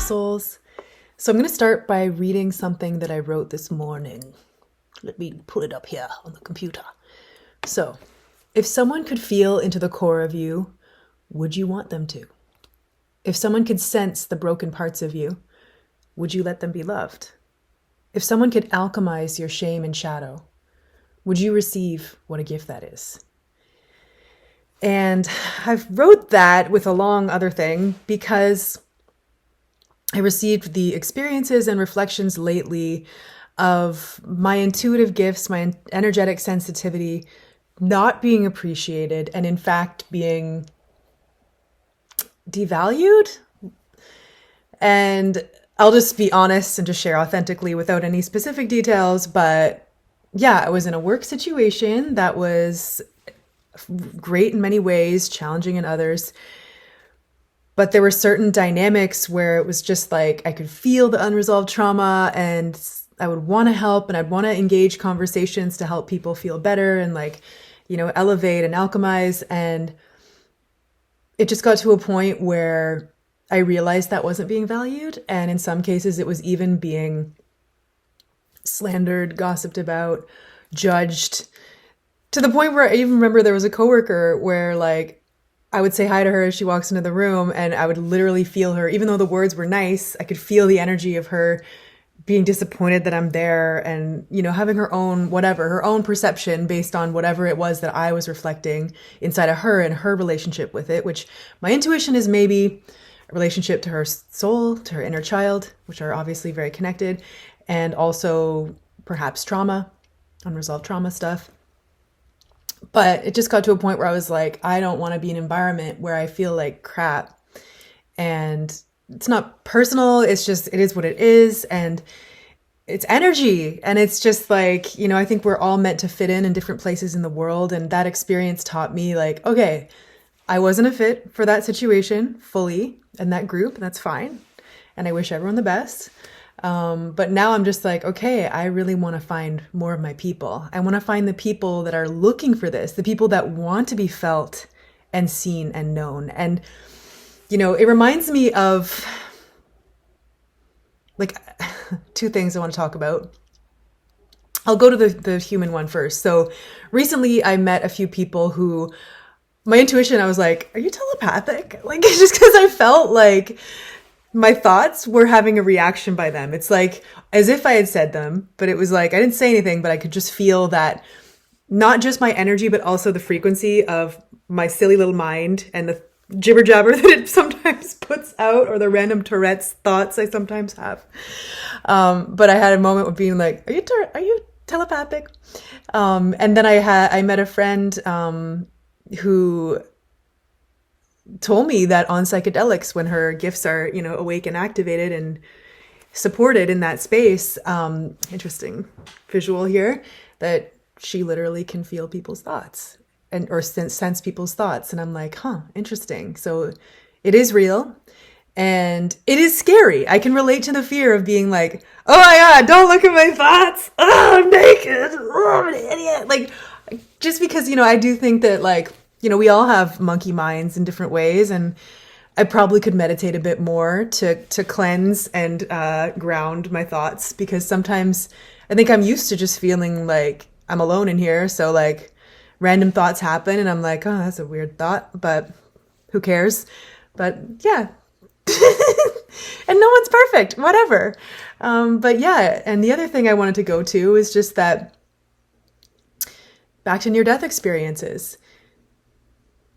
souls. So I'm going to start by reading something that I wrote this morning. Let me pull it up here on the computer. So, if someone could feel into the core of you, would you want them to? If someone could sense the broken parts of you, would you let them be loved? If someone could alchemize your shame and shadow, would you receive what a gift that is? And I've wrote that with a long other thing because I received the experiences and reflections lately of my intuitive gifts, my energetic sensitivity not being appreciated and in fact being devalued. And I'll just be honest and just share authentically without any specific details. But yeah, I was in a work situation that was great in many ways, challenging in others. But there were certain dynamics where it was just like I could feel the unresolved trauma and I would want to help and I'd want to engage conversations to help people feel better and elevate and alchemize. And it just got to a point where I realized that wasn't being valued. And in some cases, it was even being slandered, gossiped about, judged, to the point where I even remember there was a coworker where I would say hi to her as she walks into the room and I would literally feel her, even though the words were nice, I could feel the energy of her being disappointed that I'm there and, having her own perception based on whatever it was that I was reflecting inside of her and her relationship with it, which my intuition is maybe a relationship to her soul, to her inner child, which are obviously very connected, and also perhaps trauma, unresolved trauma stuff. But it just got to a point where I was like, I don't want to be in an environment where I feel like crap. And it's not personal. It's just, it is what it is. And it's energy. And it's just I think we're all meant to fit in different places in the world. And that experience taught me okay, I wasn't a fit for that situation fully and that group. That's fine. And I wish everyone the best. But now I'm just okay, I really want to find more of my people. I want to find the people that are looking for this, the people that want to be felt and seen and known. And, it reminds me of two things I want to talk about. I'll go to the human one first. So recently I met a few people who my intuition, I was like, are you telepathic? Just because I felt my thoughts were having a reaction by them. It's as if I had said them, but it was I didn't say anything, but I could just feel that not just my energy, but also the frequency of my silly little mind and the jibber jabber that it sometimes puts out, or the random Tourette's thoughts I sometimes have. But I had a moment of being are you telepathic? And then I met a friend who told me that on psychedelics, when her gifts are, awake and activated and supported in that space, interesting visual here, that she literally can feel people's thoughts or sense people's thoughts. And I'm like, interesting. So it is real and it is scary. I can relate to the fear of being oh my God, don't look at my thoughts. Oh, I'm naked. Oh, I'm an idiot. Just because, I do think that we all have monkey minds in different ways, and I probably could meditate a bit more to cleanse and ground my thoughts, because sometimes I think I'm used to just feeling like I'm alone in here. So random thoughts happen and I'm oh, that's a weird thought, but who cares? But yeah. And no one's perfect, whatever. But yeah, and the other thing I wanted to go to is just that back to near-death experiences.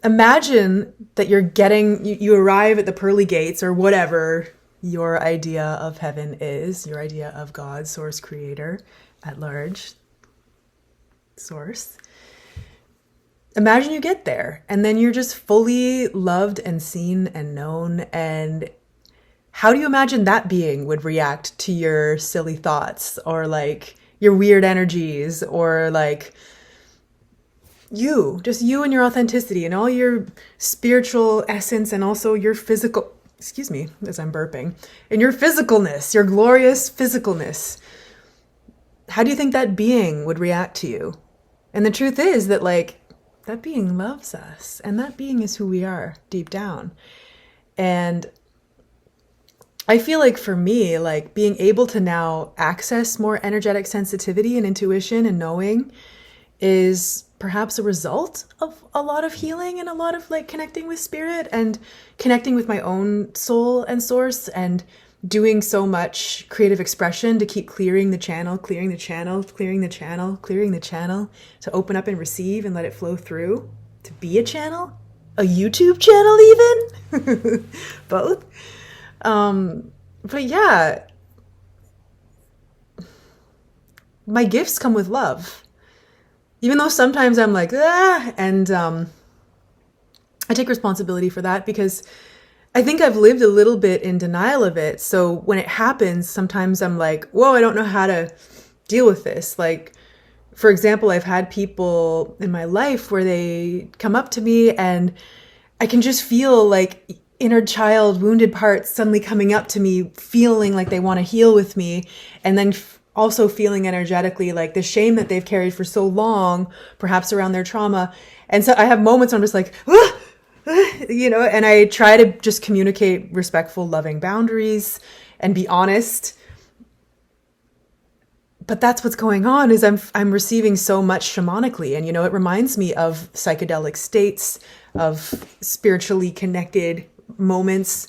Imagine that you arrive at the pearly gates, or whatever your idea of heaven is, your idea of God, source, creator, at large, source. Imagine you get there and then you're just fully loved and seen and known. And how do you imagine that being would react to your silly thoughts, or your weird energies, or just you and your authenticity and all your spiritual essence, and also your physical, excuse me, as I'm burping, and your physicalness, your glorious physicalness. How do you think that being would react to you? And the truth is that that being loves us, and that being is who we are deep down. And I feel like for me, like being able to now access more energetic sensitivity and intuition and knowing is perhaps a result of a lot of healing and a lot of like connecting with spirit and connecting with my own soul and source and doing so much creative expression to keep clearing the channel, clearing the channel, clearing the channel, clearing the channel, to open up and receive and let it flow through, to be a channel, a YouTube channel even, both. But yeah, my gifts come with love. Even though sometimes I'm like, and I take responsibility for that because I think I've lived a little bit in denial of it. So when it happens, sometimes I'm like, whoa, I don't know how to deal with this. Like, for example, I've had people in my life where they come up to me and I can just feel like inner child wounded parts suddenly coming up to me, feeling like they want to heal with me. And then also feeling energetically like the shame that they've carried for so long, perhaps around their trauma. And so I have moments where I'm just like, and I try to just communicate respectful, loving boundaries and be honest. But that's what's going on is I'm receiving so much shamanically. And, it reminds me of psychedelic states, of spiritually connected moments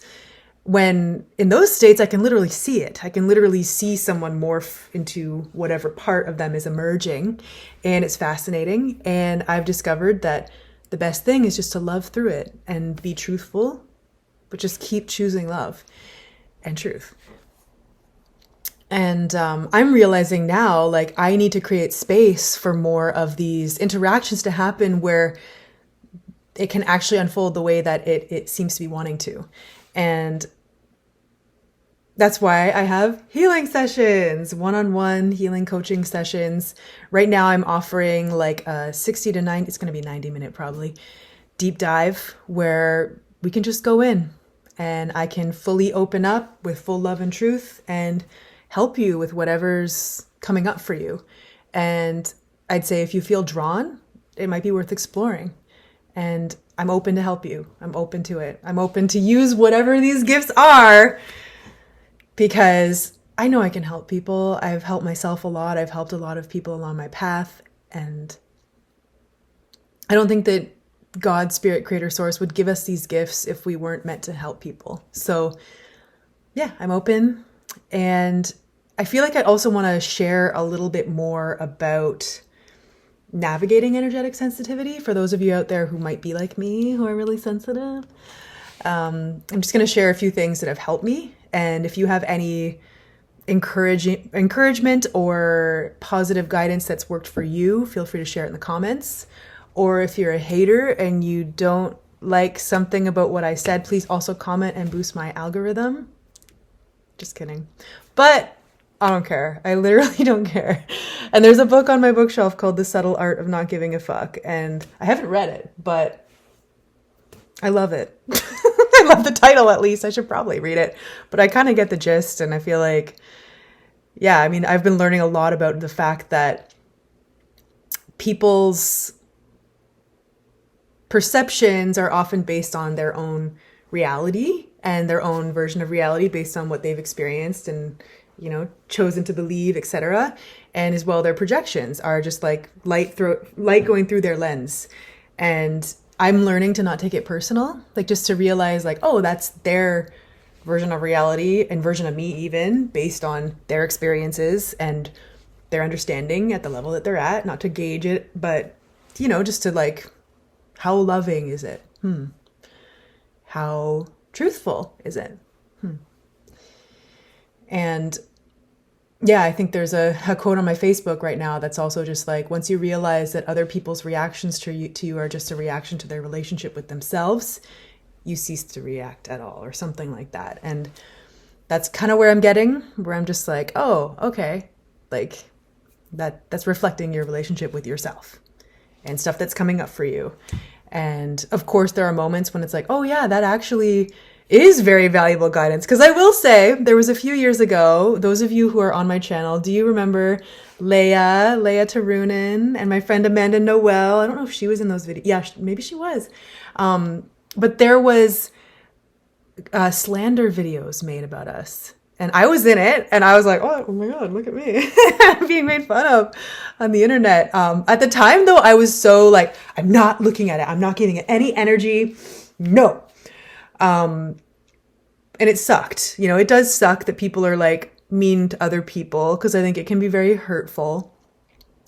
when in those states, I can literally see it. I can literally see someone morph into whatever part of them is emerging. And it's fascinating. And I've discovered that the best thing is just to love through it and be truthful, but just keep choosing love and truth. And I'm realizing now, like, I need to create space for more of these interactions to happen where it can actually unfold the way that it seems to be wanting to. And that's why I have healing sessions, one-on-one healing coaching sessions. Right now I'm offering like a 60 to 90, it's going to be 90-minute probably, deep dive where we can just go in and I can fully open up with full love and truth and help you with whatever's coming up for you. And I'd say if you feel drawn, it might be worth exploring. And I'm open to help you. I'm open to it. I'm open to use whatever these gifts are because I know I can help people. I've helped myself a lot. I've helped a lot of people along my path. And I don't think that God, Spirit, Creator, Source would give us these gifts if we weren't meant to help people. So yeah, I'm open. And I feel like I also want to share a little bit more about navigating energetic sensitivity for those of you out there who might be like me, who are really sensitive. I'm just going to share a few things that have helped me. And if you have any encouragement or positive guidance that's worked for you, feel free to share it in the comments. Or if you're a hater and you don't like something about what I said, please also comment and boost my algorithm. Just kidding. But I don't care. I literally don't care. And there's a book on my bookshelf called The Subtle Art of Not Giving a Fuck. And I haven't read it, but I love it. I love the title at least. I should probably read it. But I kind of get the gist. And I feel like, yeah, I mean, I've been learning a lot about the fact that people's perceptions are often based on their own reality and their own version of reality based on what they've experienced and chosen to believe, etc. And as well, their projections are just like light going through their lens. And I'm learning to not take it personal, like just to realize like, oh, that's their version of reality and version of me even based on their experiences and their understanding at the level that they're at, not to gauge it, but, just to like, how loving is it? How truthful is it? And yeah, I think there's a quote on my Facebook right now that's also just like, once you realize that other people's reactions to you are just a reaction to their relationship with themselves, you cease to react at all, or something like that. And that's kind of where I'm getting, where I'm just like, oh, okay, like that's reflecting your relationship with yourself and stuff that's coming up for you. And of course, there are moments when it's like, oh yeah, that actually is very valuable guidance. Because I will say, there was a few years ago, those of you who are on my channel, do you remember Leia Tarunin, and my friend Amanda Noel? I don't know if she was in those videos. Yeah, maybe she was. But there was slander videos made about us. And I was in it, and I was like, oh my God, look at me. I'm being made fun of on the internet. At the time, though, I was so like, I'm not looking at it. I'm not giving it any energy. No. And it sucked. You know, it does suck that people are like mean to other people, because I think it can be very hurtful.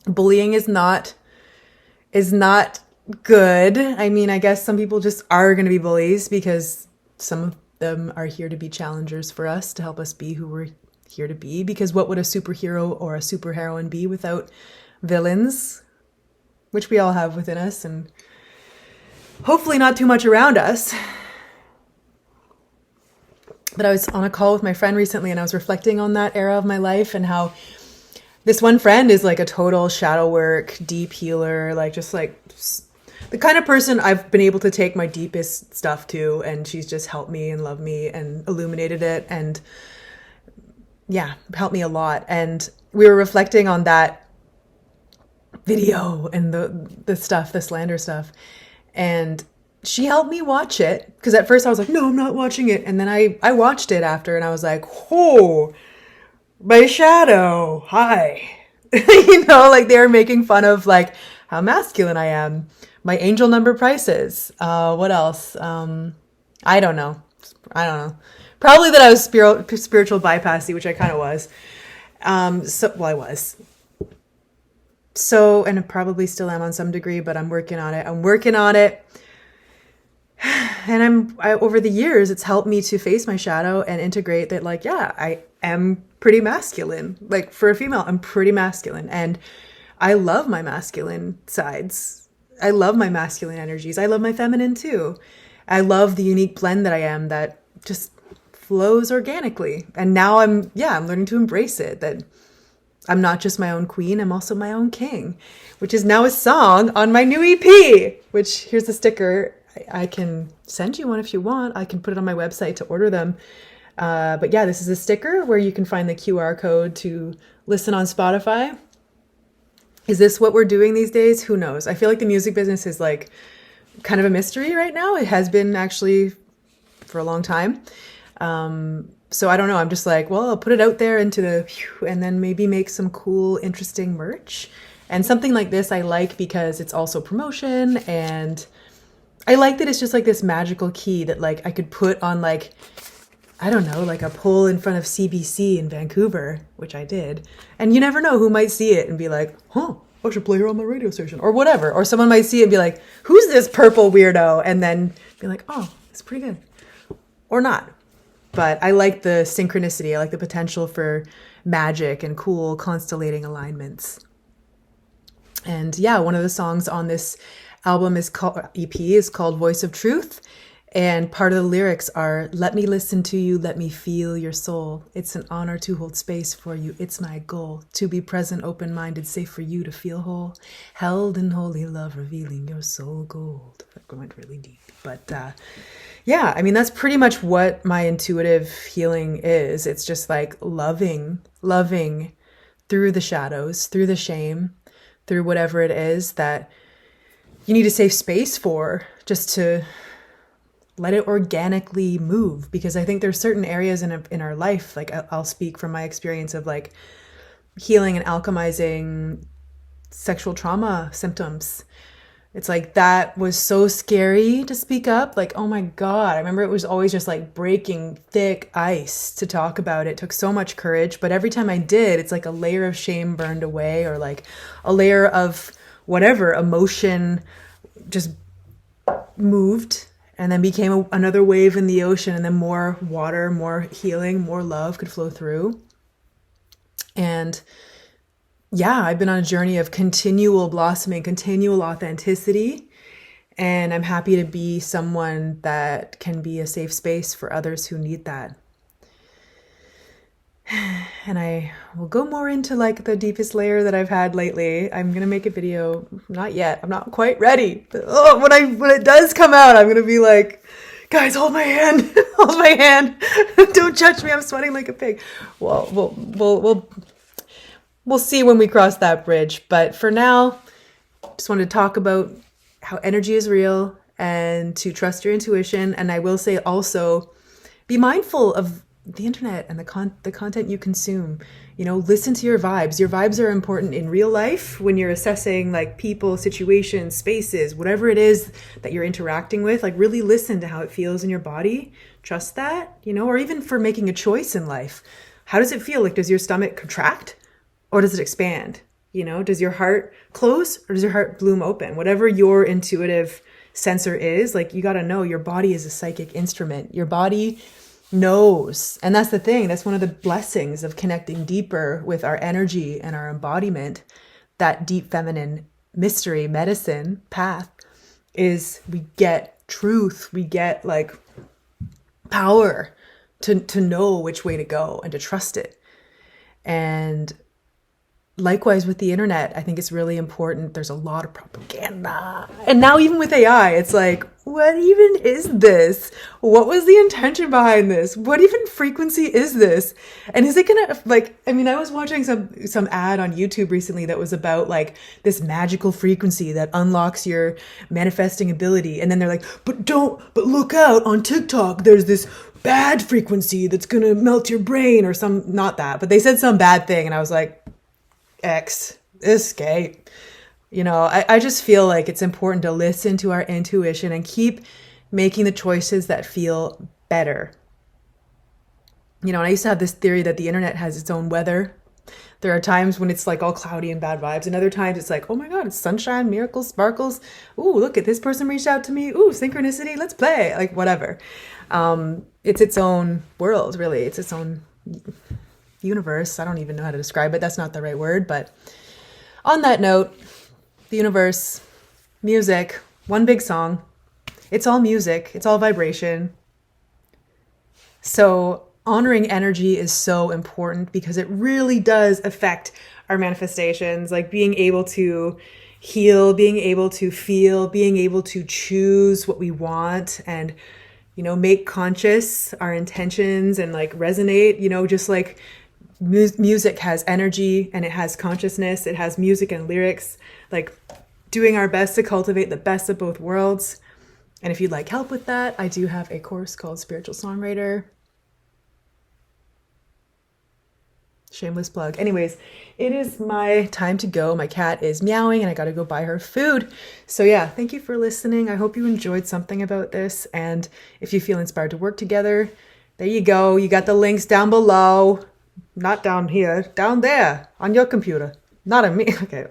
Bullying is not good. I mean, I guess some people just are going to be bullies because some of them are here to be challengers for us, to help us be who we're here to be. Because what would a superhero or a superheroine be without villains, which we all have within us, and hopefully not too much around us. But I was on a call with my friend recently, and I was reflecting on that era of my life and how this one friend is like a total shadow work, deep healer, like just like the kind of person I've been able to take my deepest stuff to, and she's just helped me and loved me and illuminated it, and yeah, helped me a lot. And we were reflecting on that video and the stuff, the slander stuff, and she helped me watch it, because at first I was like, no, I'm not watching it. And then I watched it after, and I was like, oh, my shadow, hi. You know, like they were making fun of like how masculine I am, my angel number prices. What else? I don't know. Probably that I was spiritual bypassy, which I kind of was. I was. So, and I probably still am on some degree, but I'm working on it. And over the years, it's helped me to face my shadow and integrate that, like, yeah, I am pretty masculine. Like, for a female, I'm pretty masculine. And I love my masculine sides. I love my masculine energies. I love my feminine too. I love the unique blend that I am that just flows organically. And now I'm learning to embrace it, that I'm not just my own queen, I'm also my own king, which is now a song on my new EP, which here's a sticker. I can send you one if you want. I can put it on my website to order them. But yeah, this is a sticker where you can find the QR code to listen on Spotify. Is this what we're doing these days? Who knows? I feel like the music business is like kind of a mystery right now. It has been actually for a long time. So I don't know. I'm just like, well, I'll put it out there and then maybe make some cool, interesting merch. And something like this I like because it's also promotion, and I like that it's just like this magical key that like I could put on like, I don't know, like a pole in front of CBC in Vancouver, which I did. And you never know who might see it and be like, huh, I should play her on my radio station or whatever. Or someone might see it and be like, who's this purple weirdo? And then be like, oh, it's pretty good. Or not. But I like the synchronicity. I like the potential for magic and cool constellating alignments. And yeah, one of the songs on this album EP is called Voice of Truth. And part of the lyrics are, let me listen to you, let me feel your soul. It's an honor to hold space for you. It's my goal to be present, open-minded, safe for you to feel whole. Held in holy love, revealing your soul gold. That went really deep. But yeah, I mean, that's pretty much what my intuitive healing is. It's just like loving through the shadows, through the shame, through whatever it is that you need a safe space for, just to let it organically move. Because I think there's certain areas in our life, like I'll speak from my experience of like healing and alchemizing sexual trauma symptoms. It's like that was so scary to speak up. Like, oh my God, I remember it was always just like breaking thick ice to talk about it. It took so much courage. But every time I did, it's like a layer of shame burned away, or like a layer of whatever emotion just moved, and then became another wave in the ocean, and then more water, more healing, more love could flow through. And yeah, I've been on a journey of continual blossoming, continual authenticity, and I'm happy to be someone that can be a safe space for others who need that. And I will go more into like the deepest layer that I've had lately. I'm going to make a video. Not yet. I'm not quite ready. But when it does come out, I'm going to be like, guys, hold my hand. Hold my hand. Don't judge me. I'm sweating like a pig. Well, we'll see when we cross that bridge. But for now, just wanted to talk about how energy is real and to trust your intuition. And I will say also, be mindful of the internet and the content you consume. Listen to your vibes. Your vibes are important in real life when you're assessing like people, situations, spaces, whatever it is that you're interacting with. Like really listen to how it feels in your body. Trust that, or even for making a choice in life. How does it feel? Like, does your stomach contract or does it expand? Does your heart close or does your heart bloom open? Whatever your intuitive sensor is, like, you got to know your body is a psychic instrument. Your body knows. And that's the thing. That's one of the blessings of connecting deeper with our energy and our embodiment. That deep feminine mystery medicine path is we get truth. We get like power to know which way to go and to trust it. And likewise with the internet, I think it's really important. There's a lot of propaganda. And now even with AI, it's like, what even is this? What was the intention behind this? What even frequency is this? And is it gonna, like, I mean, I was watching some ad on YouTube recently that was about like this magical frequency that unlocks your manifesting ability. And then they're like, but look out, on TikTok, there's this bad frequency that's gonna melt your brain or not that, but they said some bad thing. And I was like, escape. I just feel like it's important to listen to our intuition and keep making the choices that feel better. And I used to have this theory that the internet has its own weather. There are times when it's like all cloudy and bad vibes, and other times it's like, oh my God, it's sunshine, miracles, sparkles. Ooh, look at this person reached out to me. Ooh, synchronicity, let's play. Like whatever. It's its own world, really. It's its own universe. I don't even know how to describe it. That's not the right word. But on that note, the universe, music, one big song. It's all music. It's all vibration. So honoring energy is so important because it really does affect our manifestations, like being able to heal, being able to feel, being able to choose what we want and, make conscious our intentions and like resonate, just like music has energy and it has consciousness, it has music and lyrics, like doing our best to cultivate the best of both worlds. And if you'd like help with that, I do have a course called Spiritual Songwriter. Shameless plug. Anyways, it is my time to go. My cat is meowing and I got to go buy her food. So yeah, thank you for listening. I hope you enjoyed something about this. And if you feel inspired to work together, there you go. You got the links down below. Not down here, down there on your computer. Not on me. Okay,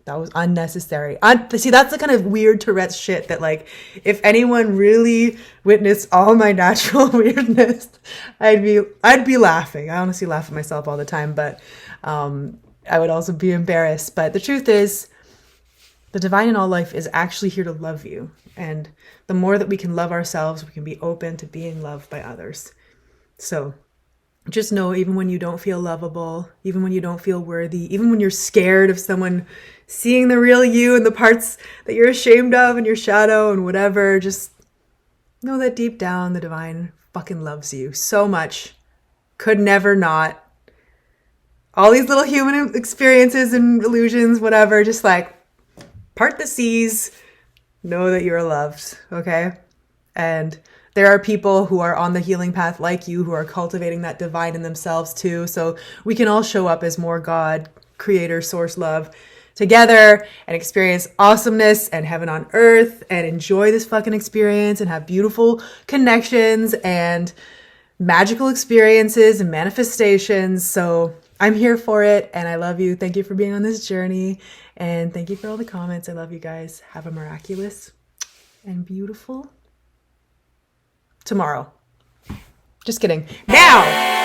that was unnecessary. See, that's the kind of weird Tourette's shit that like, if anyone really witnessed all my natural weirdness, I'd be laughing. I honestly laugh at myself all the time, but I would also be embarrassed. But the truth is, the divine in all life is actually here to love you. And the more that we can love ourselves, we can be open to being loved by others. So just know, even when you don't feel lovable, even when you don't feel worthy, even when you're scared of someone seeing the real you and the parts that you're ashamed of and your shadow and whatever, just know that deep down the divine fucking loves you so much. Could never not. All these little human experiences and illusions, whatever, just like part the seas, know that you're loved, okay? And there are people who are on the healing path like you, who are cultivating that divine in themselves too. So we can all show up as more God, creator, source love together and experience awesomeness and heaven on earth and enjoy this fucking experience and have beautiful connections and magical experiences and manifestations. So I'm here for it and I love you. Thank you for being on this journey and thank you for all the comments. I love you guys. Have a miraculous and beautiful tomorrow. Just kidding. Now!